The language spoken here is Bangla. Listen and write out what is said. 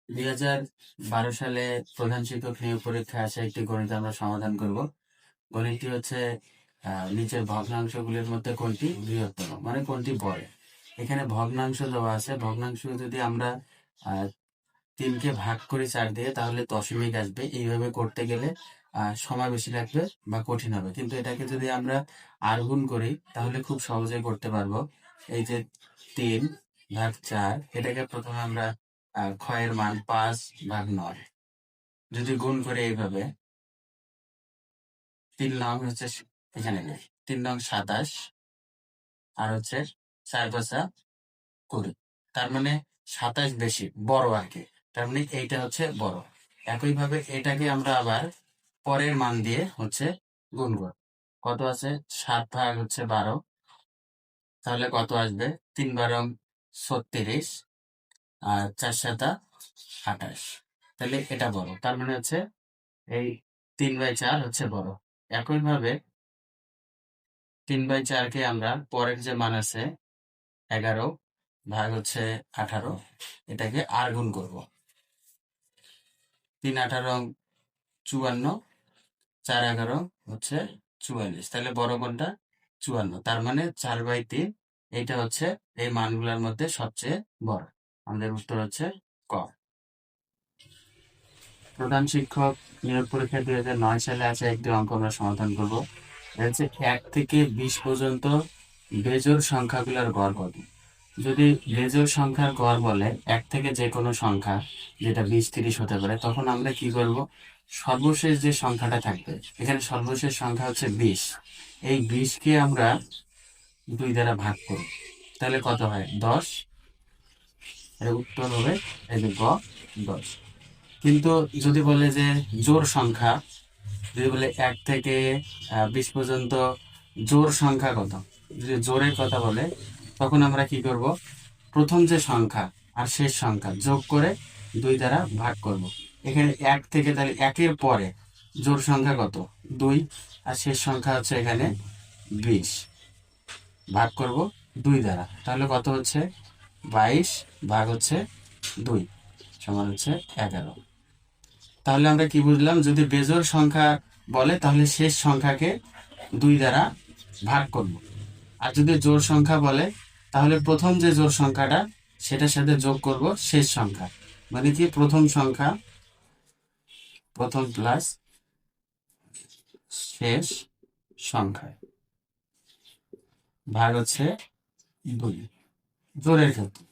2012 সালে প্রধান শিক্ষক নিয়োগ পরীক্ষায় আসা একটি গণিত আমরা সমাধান করব। গণিতটি হচ্ছে নিচের ভগ্নাংশগুলির মধ্যে কোনটি বৃহত্তম, মানে কোনটি বড়। এখানে ভগ্নাংশ দেওয়া আছে। ভগ্নাংশ যদি আমরা 3কে ভাগ করি 4 দিয়ে, তাহলে দশমিক আসবে। এইভাবে করতে গেলে সময় বেশি লাগবে বা কঠিন হবে, কিন্তু এটাকে যদি আমরা আর গুণ করি তাহলে খুব সহজে করতে পারবো। এই যে 3/4, এটাকে প্রথমে আমরা ক্ষয়ের মান 5/9 যদি গুণ করে এইভাবে, 3 নং হচ্ছে এখানে নেই, 3 নং 27 আর হচ্ছে 4 5 20, তার মানে 27 বেশি বড় আর কি। তার মানে এইটা হচ্ছে বড়। একইভাবে এটাকে আমরা আবার পরের মান দিয়ে হচ্ছে গুণ করব। কত আছে? 7/12, তাহলে কত আসবে? 3 12 36 আর 4 7 28। তাহলে এটা বড়, তার মানে হচ্ছে এই 3/4 হচ্ছে বড়। একইভাবে 3/4কে আমরা পরের যে মান আছে 11/18, এটাকে আর গুণ করবো। 3 18 54, 4 11 হচ্ছে 44, তাহলে বড় কোনটা? 54, তার মানে 4/3 এইটা হচ্ছে এই মানগুলোর মধ্যে সবচেয়ে বড়। আমাদের উত্তর হচ্ছে ক। প্রধান শিক্ষক নিয়োগ পরীক্ষা 2009 সালে আসা একটি অঙ্ক আমরা সমাধান করব। এটা হচ্ছে 1 থেকে 20 পর্যন্ত বেজোড় সংখ্যাগুলোর গড় কত। যদি বেজোড় সংখ্যার গড় বলে 1 থেকে যে কোনো সংখ্যা, যেটা 20 30 হতে পারে, তখন আমরা কি করব? সর্বশেষ যে সংখ্যাটা থাকবে, এখানে সর্বশেষ সংখ্যা হচ্ছে 20, এই 20কে আমরা 2 দ্বারা ভাগ করব, তাহলে কত হয়? 10। এর উত্তর হবে এই যে গ, 10। কিন্তু যদি বলে যে জোড় সংখ্যা, যদি বলে 1 থেকে 20 পর্যন্ত জোড় সংখ্যা কত, যদি জোড়ের কথা বলে, তখন আমরা কি করব? প্রথম যে সংখ্যা আর শেষ সংখ্যা যোগ করে 2 দ্বারা ভাগ করব। এখানে 1 থেকে, তাহলে 1-এর পরে জোড় সংখ্যা কত? 2, আর শেষ সংখ্যা হচ্ছে এখানে 20, ভাগ করব 2 দ্বারা, তাহলে কত হচ্ছে? 22 ভাগ হচ্ছে 2 সমান হচ্ছে 11। তাহলে আমরা কি বুঝলাম? যদি বেজোড় সংখ্যা বলে তাহলে শেষ সংখ্যাকে 2 দ্বারা ভাগ করব, আর যদি জোড় সংখ্যা বলে তাহলে প্রথম যে জোড় সংখ্যাটা সেটার সাথে যোগ করব শেষ সংখ্যা, মানে কি প্রথম সংখ্যা, প্রথম প্লাস শেষ সংখ্যা, ভাগ হচ্ছে 2 জোড়ের ক্ষেত্রে।